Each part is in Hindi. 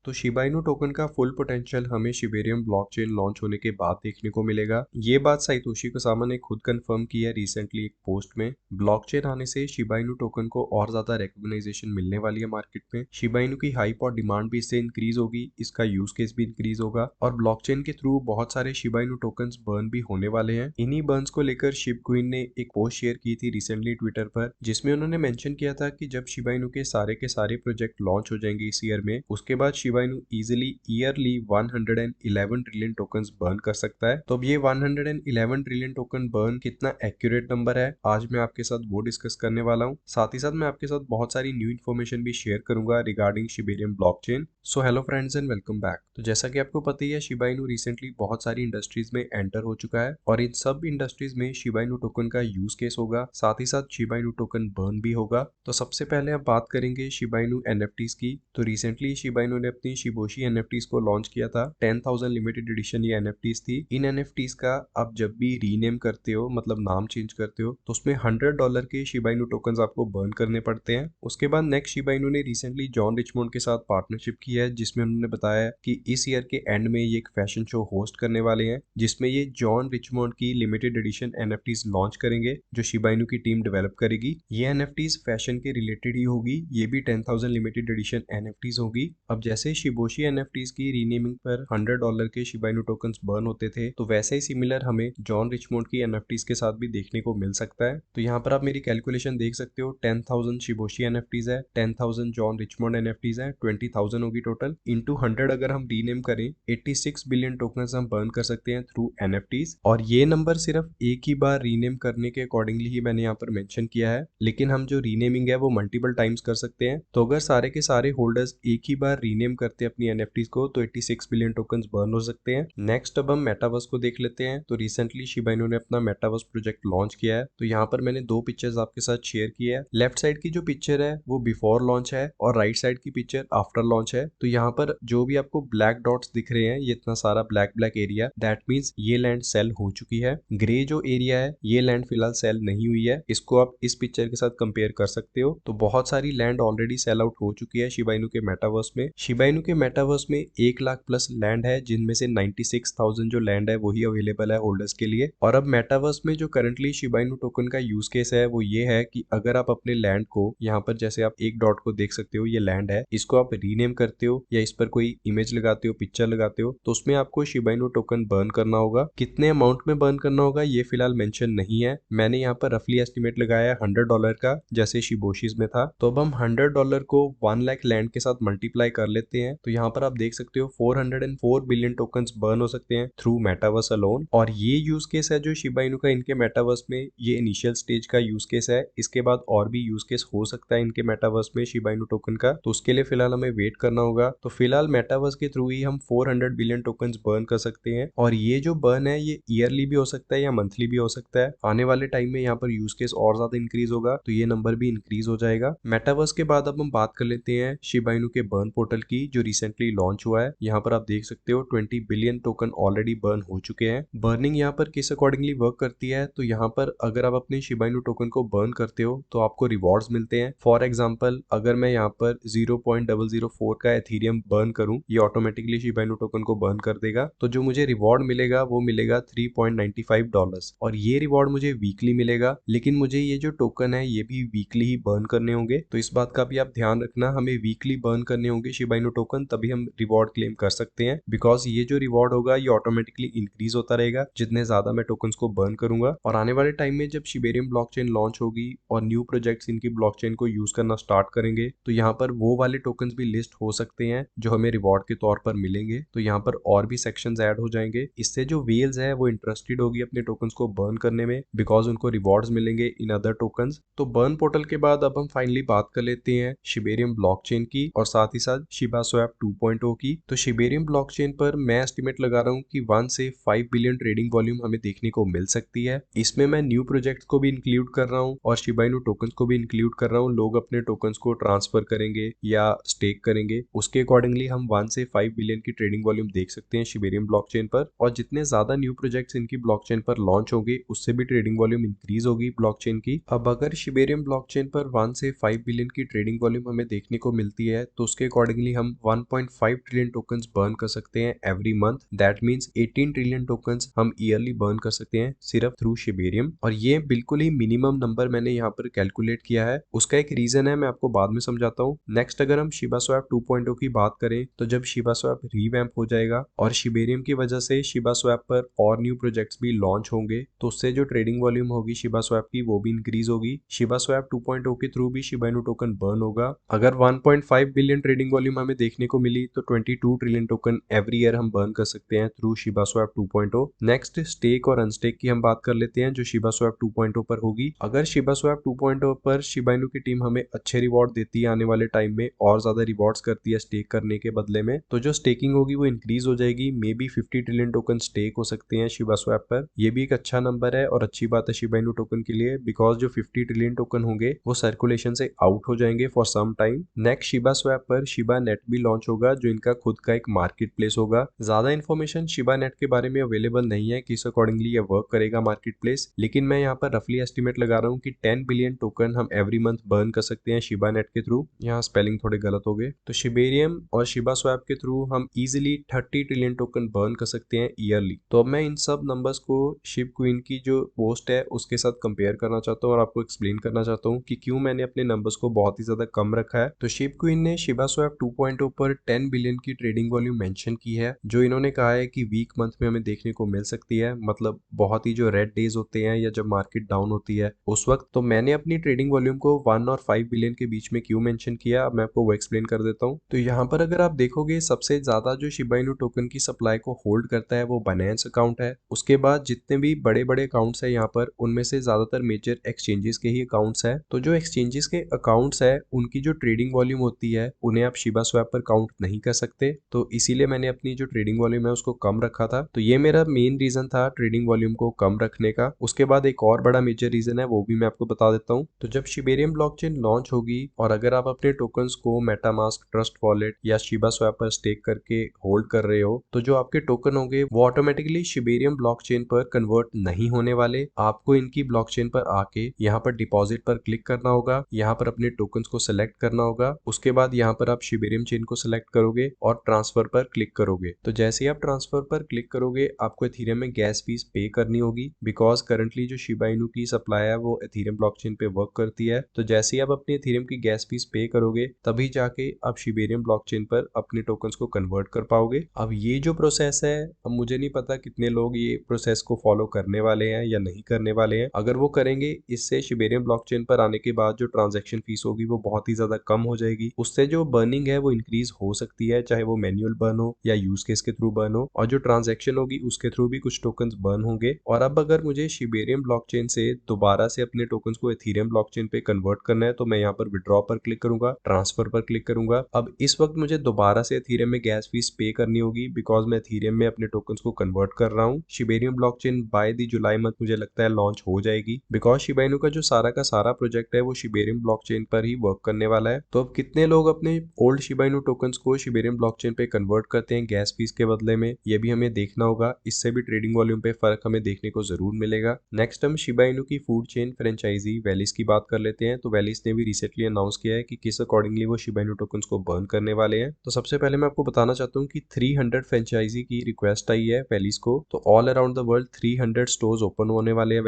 तो शिबा इनू टोकन का फुल पोटेंशियल हमें शिबेरियम ब्लॉकचेन लॉन्च होने के बाद देखने को मिलेगा। ये बात साइतोशी कोसामा ने खुद कंफर्म की है रिसेंटली एक पोस्ट में। ब्लॉकचेन आने से शिबा इनू टोकन को और ज्यादा रिकॉग्नाइजेशन मिलने वाली है मार्केट में। शिबा इनू की हाइप और डिमांड भी इससे इंक्रीज होगी, इसका यूज केस भी इंक्रीज होगा और ब्लॉकचेन के थ्रू बहुत सारे शिबा इनू टोकन्स बर्न भी होने वाले हैं। इन्हीं बर्न्स को लेकर शिब क्वीन ने एक पोस्ट शेयर की थी रिसेंटली ट्विटर पर, जिसमें उन्होंने मेंशन किया था कि जब शिबा इनू के सारे प्रोजेक्ट लॉन्च हो जाएंगे इस ईयर में, उसके बाद Shiba Inu easily yearly 111 trillion tokens burn कर सकता है। तो अब ये 111 ट्रिलियन टोकन बर्न कितना एक्यूरेट नंबर है, आज मैं आपके साथ वो डिस्कस करने वाला हूँ। साथ ही साथ मैं आपके साथ बहुत सारी न्यू इन्फॉर्मेशन भी शेयर करूंगा regarding Shibarium blockchain. So hello friends and welcome back. तो जैसा कि आपको पता ही है, शिबा इनू रिसेंटली बहुत सारी इंडस्ट्रीज में एंटर हो चुका है और इन सब इंडस्ट्रीज में शिबा इनू टोकन का यूज केस होगा, साथ ही साथ शिबा इनू टोकन बर्न भी होगा। तो सबसे पहले आप बात करेंगे शिबा इनू एनएफटीज की। तो रिसेंटली शिबा इनू ने अपनी शिबोशी एनएफटीज को लॉन्च किया था। 10,000 लिमिटेड एडिशन ये एनएफटीज थी। इन एनएफटीज का आप जब भी रीनेम करते हो, मतलब नाम चेंज करते हो, तो उसमें $100 के शिबा इनू टोकन आपको बर्न करने पड़ते हैं। उसके बाद नेक्स्ट शिबा इनू ने रिसेंटली जॉन रिचमोंड के साथ पार्टनरशिप की है, जिसमें उन्होंने बताया कि इस ईयर के एंड में ये एक फैशन शो होस्ट करने वाले हैं, जिसमें ये जॉन रिचमोंड की लिमिटेड एडिशन एनएफटीज लॉन्च करेंगे जो शिबा इनू की टीम डेवलप करेगी। ये एनएफटीज फैशन के रिलेटेड ही होगी, ये भी 10,000 लिमिटेड एडिशन एनएफटीज होगी। अब जैसे शिबोशी एनएफटीज की रीनेमिंग पर $100 के शिबा इनू टोकन्स बर्न होते थे, तो वैसे ही सिमिलर हमें जॉन रिचमोंड की एनएफटीज के साथ भी देखने को मिल सकता है। तो यहाँ पर आप मेरी कैलकुलेशन देख सकते हो, 10,000 शिबोशी एनएफटीज है, 10,000 जॉन रिचमोंड एनएफटीज है, 20,000 होगी टोटल। इंटू 100 अगर हम रीनेम करें, 86 बिलियन टोकन्स हम बर्न कर सकते हैं थ्रू एनएफटीज। और ये नंबर सिर्फ एक ही बार रीनेम करने के अकॉर्डिंगली ही मैंने यहाँ पर मेंशन किया है, लेकिन हम जो रीनेमिंग है वो मल्टीपल टाइम्स कर सकते हैं। तो अगर सारे के सारे होल्डर्स एक ही बार रीनेम करते हैं अपनी एनएफटीज को, तो 86 बिलियन टोकन्स बर्न हो सकते हैं। नेक्स्ट अब हम मेटावर्स को देख लेते हैं। तो रिसेंटली शिबा इनू ने अपना मेटावर्स प्रोजेक्ट लॉन्च किया है। तो यहाँ पर मैंने दो पिक्चर्स आपके साथ शेयर की है। लेफ्ट साइड की जो पिक्चर है वो बिफोर लॉन्च है और राइट साइड की पिक्चर आफ्टर लॉन्च है। तो यहाँ पर जो भी आपको ब्लैक डॉट्स दिख रहे हैं, ये इतना सारा black black area, that means ये लैंड सेल हो चुकी है। ग्रे जो एरिया है, ये लैंड फिलहाल सेल नहीं हुई है। इसको आप इस पिक्चर के साथ कंपेयर कर सकते हो। तो बहुत सारी लैंड ऑलरेडी सेल आउट हो चुकी है शिबा इनू के मेटावर्स में। शिबा इनू के मेटावर्स में 1 लाख प्लस लैंड है, जिनमें से 96,000 जो लैंड है वही अवेलेबल है होल्डर्स के लिए। और अब मेटावर्स में जो करंटली शिबा इनू टोकन का यूज केस है वो ये है कि अगर आप अपने लैंड को, यहाँ पर जैसे आप एक डॉट को देख सकते हो, ये लैंड है, इसको आप रीनेम करते हो या इस पर कोई इमेज लगाते हो, पिक्चर लगाते हो, तो उसमें आपको शिबा इनू टोकन बर्न करना होगा। कितने अमाउंट में बर्न करना होगा ये फिलहाल मेंशन नहीं है। मैंने यहाँ पर रफली एस्टिमेट लगाया है $100 का, जैसे शिबोशीज में था। तो अब हम $100 को 1 लाख लैंड के साथ मल्टीप्लाई कर लेते हैं। तो यहाँ पर आप देख सकते हो 404 बिलियन टोकन्स बर्न हो सकते हैं थ्रू मेटावर्स अलोन। और ये यूज केस है जो शिबा इनू का इनके मेटावर्स में, ये इनिशियल स्टेज का यूज केस है। इसके बाद और भी यूज केस हो सकता है इनके मेटावर्स में शिबा इनू टोकन का, तो उसके लिए फिलहाल हमें वेट करना होगा। तो फिलहाल मेटावर्स के थ्रू ही हम 400 बिलियन टोकन्स बर्न कर सकते हैं। और ये जो बर्न है ये ईयरली भी हो सकता है या मंथली भी हो सकता है। आने वाले टाइम में यहाँ पर यूज केस और ज्यादा इंक्रीज होगा, तो ये नंबर भी इंक्रीज हो जाएगा। मेटावर्स के बाद अब हम बात कर लेते हैं शिबा इनू के बर्न पोर्टल की, जो रिसेंटली लॉन्च हुआ है। यहाँ पर आप देख सकते हो 20 बिलियन टोकन ऑलरेडी बर्न हो चुके हैं। बर्निंग यहाँ पर किस अकॉर्डिंगली वर्क करती है, तो यहाँ पर अगर आप अपने शिबा इनू टोकन को बर्न करते हो तो आपको रिवॉर्ड्स मिलते हैं। फॉर एग्जाम्पल, अगर मैं यहाँ पर 0.004 का एथीरियम बर्न करूं, ये ऑटोमेटिकली शिबा इनू टोकन को बर्न कर देगा। तो जो मुझे रिवॉर्ड मिलेगा वो मिलेगा $3.95 और ये रिवॉर्ड मुझे वीकली मिलेगा। लेकिन मुझे ये जो टोकन है ये भी वीकली ही बर्न करने होंगे, तो इस बात का भी आप ध्यान रखना, हमें वीकली बर्न करने होंगे शिबा इनू टोकन, तभी हम रिवॉर्ड क्लेम कर सकते हैं। बिकॉज ये जो रिवॉर्ड होगा ये ऑटोमेटिकली इंक्रीज होता रहेगा जितने ज्यादा मैं टोकन्स को बर्न करूंगा। और आने वाले टाइम में जब शिबेरियम ब्लॉकचेन लॉन्च होगी और न्यू प्रोजेक्ट्स इनकी ब्लॉकचेन को यूज करना स्टार्ट करेंगे, तो यहाँ पर वो वाले टोकन्स भी लिस्ट हो सकते हैं जो हमें रिवॉर्ड के तौर पर मिलेंगे। तो यहाँ पर और भी सेक्शंस ऐड हो जाएंगे। इससे जो व्हेल्स है वो इंटरेस्टेड होगी अपने टोकन्स को बर्न करने में, बिकॉज उनको रिवॉर्ड्स मिलेंगे इन अदर टोकन्स। तो बर्न पोर्टल के बाद अब हम फाइनली बात कर लेते हैं शिबेरियम ब्लॉकचेन की और साथ ही साथ शिबा स्वैप 2.0 की। तो शिबेरियम ब्लॉकचेन पर मैं एस्टिमेट लगा रहा हूँ कि 1 से 5 बिलियन ट्रेडिंग वॉल्यूम हमें देखने को मिल सकती है। इसमें मैं न्यू प्रोजेक्ट्स को भी इंक्लूड कर रहा हूँ और शिबा इनू टोकन्स को भी इंक्लूड कर रहा हूँ। लोग अपने टोकन्स को ट्रांसफर करेंगे या स्टेक करेंगे, उसके अकॉर्डिंगली हम 1 से 5 बिलियन की ट्रेडिंग वॉल्यूम देख सकते हैं शिबेरियम ब्लॉकचेन पर। और जितने ज्यादा न्यू प्रोजेक्ट्स इनकी ब्लॉकचेन पर लॉन्च होंगे, उससे भी ट्रेडिंग वॉल्यूम इंक्रीज होगी ब्लॉकचेन की। अब अगर शिबेरियम ब्लॉकचेन पर 1 से 5 बिलियन की ट्रेडिंग वॉल्यूम हमें देखने को मिलती है, तो उसके अकॉर्डिंगली हम 1.5 ट्रिलियन टोकन्स बर्न कर सकते हैं every month. That means 18 trillion tokens हम ईयरली बर्न कर सकते हैं सिर्फ थ्रू शिबेरियम। और ये बिल्कुल ही मिनिमम नंबर मैंने यहाँ पर कैलकुलेट किया है। उसका एक रीजन है, मैं आपको बाद में समझाता हूँ। नेक्स्ट अगर हम शिबा स्वैप 2.0 की बात करें तो जब शिबा स्वैप रीवैम्प हो जाएगा और शिबेरियम की वजह से शिबा स्वैप पर और न्यू प्रोजेक्ट्स भी लॉन्च होंगे तो उससे जो ट्रेडिंग वॉल्यूम होगी शिबा स्वैप की वो भी इंक्रीज होगी। शिबा स्वैप 2.0 के थ्रू भी शिबा इनू टोकन बर्न होगा। अगर 1.5 बिलियन ट्रेडिंग वॉल्यूम हमें देखने को मिली तो 22 ट्रिलियन टोकन एवरी ईयर हम बर्न कर सकते हैं through Shiba swap 2.0। Next stake और अनस्टेक की हम बात कर लेते हैं जो शिबा स्वैप 2.0 पर होगी। अगर शिबा स्वैप 2.0 पर शिबा इनू की टीम हमें अच्छे रिवॉर्ड देती है आने वाले टाइम में और ज्यादा रिवॉर्ड्स करती है स्टेक करने के बदले में, तो जो स्टेकिंग होगी वो इंक्रीज हो जाएगी। Maybe 50 trillion token stake हो सकते हैं शिबा स्वैप पर। ये भी एक अच्छा नंबर है और अच्छी बात है शिबा इनू टोकन के लिए, बिकॉज जो 50 ट्रिलियन टोकन होंगे वो सर्कुलेशन से आउट हो जाएंगे for some time. Next Shiba swap पर शिबा नेट भी लॉन्च होगा जो इनका खुद का एक मार्केट प्लेस होगा। ज्यादा इन्फॉर्मेशन शिबा नेट के बारे में अवेलेबल नहीं है किस अकॉर्डिंगली ये वर्क करेगा मार्केट प्लेस, लेकिन मैं यहाँ पर रफली एस्टिमेट लगा रहा हूँ कि 10 बिलियन टोकन हम एवरी मंथ बर्न कर सकते हैं शिबा नेट के थ्रू। यहाँ स्पेलिंग थोड़े गलत हो गए। तो शिबेरियम और शिबा स्वैप के थ्रू हम इजिली 30 ट्रिलियन टोकन बर्न कर सकते हैं ईयरली। तो अब मैं इन सब नंबर्स को शिब क्वीन की जो पोस्ट है उसके साथ कंपेयर करना चाहता हूँ और आपको एक्सप्लेन करना चाहता हूँ कि क्यों मैंने अपने नंबर्स को बहुत ही ज्यादा कम रखा है। तो शिब क्वीन ने शिबा स्वैप 2.0 पर 10 बिलियन की ट्रेडिंग वॉल्यूम मेंशन की है जो इन्होंने कहा है कि वीक मंथ में हमें देखने को मिल सकती है, मतलब बहुत ही जो रेड डेज होते हैं या जब मार्केट डाउन होती है उस वक्त। तो मैंने अपनी ट्रेडिंग वॉल्यूम को 1 और 5 बिलियन के बीच में क्यों मेंशन किया अब मैं आपको वो एक्सप्लेन कर देता हूँ। तो यहाँ पर अगर आप देखोगे सबसे ज्यादा जो शिबा इनू टोकन की सप्लाई को होल्ड करता है वो बाइनेंस अकाउंट है। उसके बाद जितने भी बड़े बड़े अकाउंट्स है यहाँ पर उनमें से ज्यादातर मेजर एक्सचेंजेस के ही अकाउंट्स है। तो जो एक्सचेंजेस के अकाउंट्स है उनकी जो ट्रेडिंग वॉल्यूम होती है उन्हें आप शिबा स्वैप पर काउंट नहीं कर सकते, तो इसीलिए मैंने अपनी जो ट्रेडिंग वॉल्यूम है उसको कम रखा था। तो ये मेरा मेन रीजन था ट्रेडिंग वॉल्यूम को कम रखने का। उसके बाद एक और बड़ा मेजर रीजन है वो भी मैं आपको बता देता हूँ। तो जब शिबेरियम ब्लॉकचेन लॉन्च होगी और अगर आप अपने टोकन्स को मेटामास्क, ट्रस्ट वॉलेट या शिबा स्वैप पर स्टेक करके होल्ड कर रहे हो तो जो आपके टोकन होंगे वो ऑटोमेटिकली शिबेरियम ब्लॉकचेन पर कन्वर्ट नहीं होने वाले। आपको इनकी ब्लॉकचेन पर आके यहाँ पर डिपॉजिट पर क्लिक करना होगा, यहाँ पर अपने टोकन्स को सिलेक्ट करना होगा। उसके बाद यहाँ पर आप शिबेरियम चेन को सिलेक्ट करोगे और ट्रांसफर पर क्लिक करोगे। तो जैसे ही आप ट्रांसफर पर क्लिक करोगे आपको एथीरियम में गैस फीस पे करनी होगी, बिकॉज करंटली जो शिबा इनू की सप्लाई है वो एथीरियम ब्लॉकचेन पे वर्क करती है। तो जैसे ही आप अपने एथीरियम की गैस फीस पे करोगे तभी जाके आप शिबेरियम ब्लॉकचेन पर अपने टोकन्स को कन्वर्ट कर पाओगे। अब ये जो प्रोसेस है अब मुझे नहीं पता कितने लोग ये प्रोसेस को फॉलो करने वाले हैं या नहीं करने वाले हैं। अगर वो करेंगे इससे शिबेरियम ब्लॉकचेन पर आने के बाद जो ट्रांजैक्शन फीस होगी वो बहुत ही ज्यादा कम हो जाएगी। उससे जो बर्निंग है वो इंक्रीज हो सकती है, चाहे वो मैन्युअल बर्न हो या यूज केस के थ्रू बर्न हो, और जो ट्रांजैक्शन होगी उसके थ्रू भी कुछ टोकन्स बर्न होंगे। और अब अगर मुझे शिबेरियम ब्लॉकचेन से दोबारा से अपने टोकन्स को एथीरियम ब्लॉकचेन पे कन्वर्ट करना है तो मैं यहाँ पर विड्रॉ पर क्लिक करूंगा, ट्रांसफर पर क्लिक करूंगा। अब इस वक्त मुझे दोबारा से एथीरियम में गैस फीस पे करनी होगी बिकॉज मैं एथीरियम में अपने टोकन्स को कन्वर्ट कर रहा हूँ। Shibarium blockchain by the July month मुझे लगता है लॉन्च हो जाएगी बिकॉज शिबा इनू का जो सारा का सारा प्रोजेक्ट है वो शिबेरियम ब्लॉकचेन पर ही वर्क करने वाला है। तो अब कितने लोग अपने ओल्ड शिबा इनू टोकन्स को शिबेरियम ब्लॉकचेन पे कन्वर्ट करते हैं गैस फीस के बदले में, ये भी हमें देखना होगा। इससे भी ट्रेडिंग वॉल्यूम पे फर्क हमें देखने को जरूर मिलेगा। नेक्स्ट हम शिबा इनू की फूड चेन फ्रेंचाइजी वैलिस की बात कर लेते हैं। तो वैलिस ने भी रिसेंटली अनाउंस किया है कि किस अकॉर्डिंगली वो शिबा इनू टोकन्स को बर्न करने वाले हैं। तो सबसे पहले मैं आपको बताना चाहता हूँ कि 300 फ्रेंचाइजी की रिक्वेस्ट आई है वैलिस को। तो all around the world 300 stores open होने वाले हैं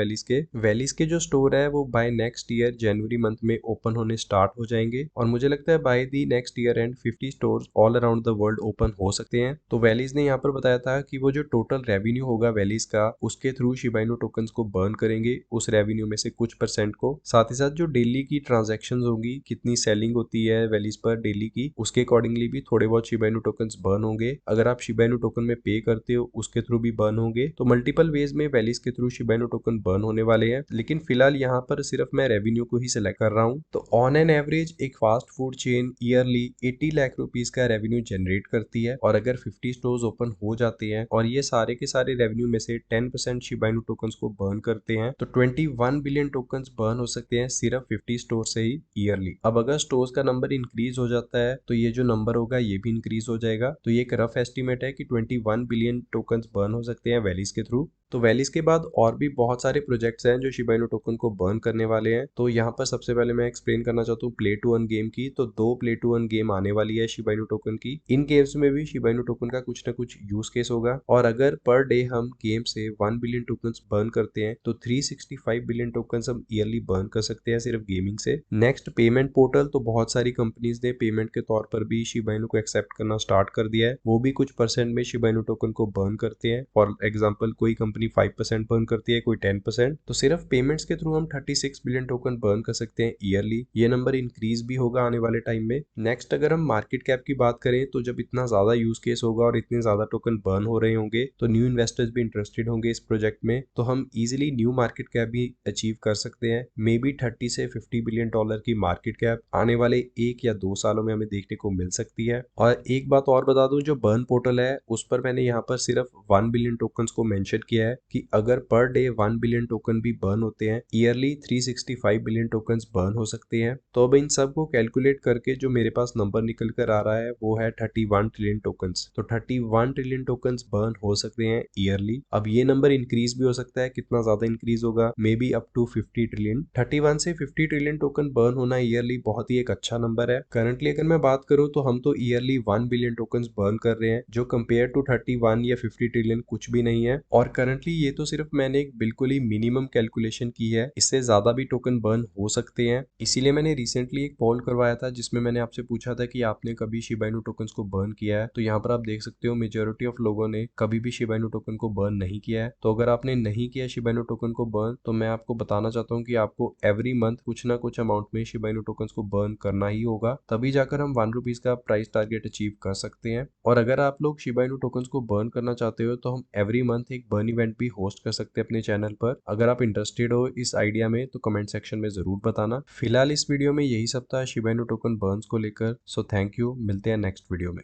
वैलिस के जो स्टोर है वो बाय नेक्स्ट ईयर जनवरी मंथ में ओपन होने स्टार्ट हो जाएंगे और मुझे लगता है by the next year and 50 stores all around the world open हो सकते हैं। तो वैलिस ने यहाँ पर बताया था कि वो जो टोटल रेवेन्यू होगा वैलिस का उसके थ्रू शिबा इनू टोकन्स को बर्न करेंगे, उस रेवेन्यू में से कुछ परसेंट को। साथ ही साथ जो डेली की ट्रांजेक्शन होंगी, कितनी सेलिंग होती है वैलिस पर डेली की, उसके अकॉर्डिंगली भी थोड़े बहुत शिबा इनू टोकन्स बर्न होंगे। अगर आप शिबा इनू टोकन में पे करते हो उसके थ्रू भी बर्न होंगे। तो मल्टीपल वेज में वैलिस के through Shiba Inu token burn होने वाले हैं, लेकिन फिलहाल यहाँ पर सिर्फ मैं रेवेन्यू को ही सिलेक्ट कर रहा हूँ। तो ऑन एन एवरेज एक fast food chain yearly 80 lakh rupees का रेवेन्यू जनरेट करती है और अगर 50 स्टोर्स ओपन हो जाते हैं और ये सारे के सारे रेवेन्यू में से 10% शिबा इनू टोकन्स को बर्न करते हैं तो 21 बिलियन टोकन्स बर्न हो सकते हैं सिर्फ 50 स्टोर से ही ईयरली। अब अगर स्टोर्स का नंबर इंक्रीज हो जाता है तो ये जो नंबर होगा ये भी इंक्रीज हो जाएगा। तो ये एक रफ एस्टिमेट है कि 21 बिलियन टोकन्स बर्न हो सकते हैं वैलिस के थ्रू। तो वैलीज के बाद और भी बहुत सारे प्रोजेक्ट्स हैं जो शिबा इनू टोकन को बर्न करने वाले हैं। तो यहाँ पर सबसे पहले मैं एक्सप्लेन करना चाहता हूँ प्ले टू अर्न गेम की। तो 2 प्ले टू अर्न गेम आने वाली है शिबा इनू टोकन की। इन गेम्स में भी शिबा इनू टोकन का कुछ ना कुछ यूज केस होगा, और अगर पर डे हम गेम से 1 बिलियन टोकन्स बर्न करते हैं तो 365 बिलियन टोकन्स हम ईयरली बर्न कर सकते हैं सिर्फ गेमिंग से। नेक्स्ट पेमेंट पोर्टल, तो बहुत सारी कंपनीज ने पेमेंट के तौर पर भी शिबा इनू को एक्सेप्ट करना स्टार्ट कर दिया है। वो भी कुछ परसेंट में शिबा इनू टोकन को बर्न करते हैं। फॉर एग्जांपल कोई कंपनी 5% बर्न करती है, कोई 10%। तो सिर्फ पेमेंट्स के थ्रू हम 36 बिलियन टोकन बर्न कर सकते हैं ईयरली। ये नंबर इंक्रीज भी होगा आने वाले टाइम में। नेक्स्ट अगर हम मार्केट कैप की बात करें तो जब इतना ज्यादा यूज केस होगा और इतने ज्यादा टोकन बर्न हो रहे होंगे तो न्यू इन्वेस्टर्स भी इंटरेस्टेड होंगे इस प्रोजेक्ट में। तो हम इजिली न्यू मार्केट कैप भी अचीव कर सकते हैं। मे बी 30 से 50 बिलियन डॉलर की मार्केट कैप आने वाले 1 या 2 सालों में हमें देखने को मिल सकती है। और एक बात और बता दूं, जो बर्न पोर्टल है उस पर मैंने यहाँ पर सिर्फ 1 बिलियन टोकन्स को मेंशन किया है कि अगर पर डे 1 बिलियन टोकन भी बर्न होते हैं, ईयरली 365 बिलियन टोकन्स बर्न हो सकते हैं। तो अब इन सब को कैलकुलेट करके जो मेरे पास नंबर निकल कर आ रहा है वो है 31 ट्रिलियन टोकन्स। तो 31 ट्रिलियन टोकन्स बर्न हो सकते हैं ईयरली। अब ये नंबर इंक्रीज भी हो सकता है, कितना ज्यादा इंक्रीज होगा, maybe up to 50 trillion. 31 से 50 ट्रिलियन टोकन बर्न होना ईयरली बहुत ही एक अच्छा नंबर है। करंटली अगर मैं बात करूं तो हम तो ईयरली 1 बिलियन टोकन्स बर्न कर रहे हैं, जो कंपेयर टू 31 या 50 ट्रिलियन कुछ भी नहीं है। और करंटली ये तो सिर्फ मैंने एक बिल्कुल ही मिनिमम कैलकुलेशन की है, इससे ज्यादा भी टोकन बर्न हो सकते हैं। इसीलिए मैंने रिसेंटली एक पोल करवाया था जिसमें मैंने आपसे पूछा था कि आपने कभी शिबा इनू टोकन्स को बर्न किया है। तो यहाँ पर आप देख सकते हो मेजोरिटी ऑफ लोगों ने कभी भी शिबा इनू टोकन को बर्न नहीं किया है। तो अगर आपने नहीं किया शिबा इनू टोकन को बर्न, तो मैं आपको बताना चाहता हूँ कि आपको एवरी मंथ कुछ ना कुछ अमाउंट में शिबा इनू टोकन्स को बर्न करना ही होगा, तभी जाकर हम 1 रुपीज का प्राइस टारगेट अचीव कर सकते हैं। और अगर आप लोग शिबा इनू टोकन्स को बर्न करना चाहते हो तो हम एवरी मंथ एक बर्न इवेंट भी होस्ट कर सकते हैं अपने चैनल पर। अगर आप इंटरेस्टेड हो इस आइडिया में तो कमेंट सेक्शन में जरूर बताना। फिलहाल इस वीडियो में यही सब था शिबा इनू टोकन बर्न्स को लेकर। सो थैंक यू, मिलते हैं नेक्स्ट वीडियो में।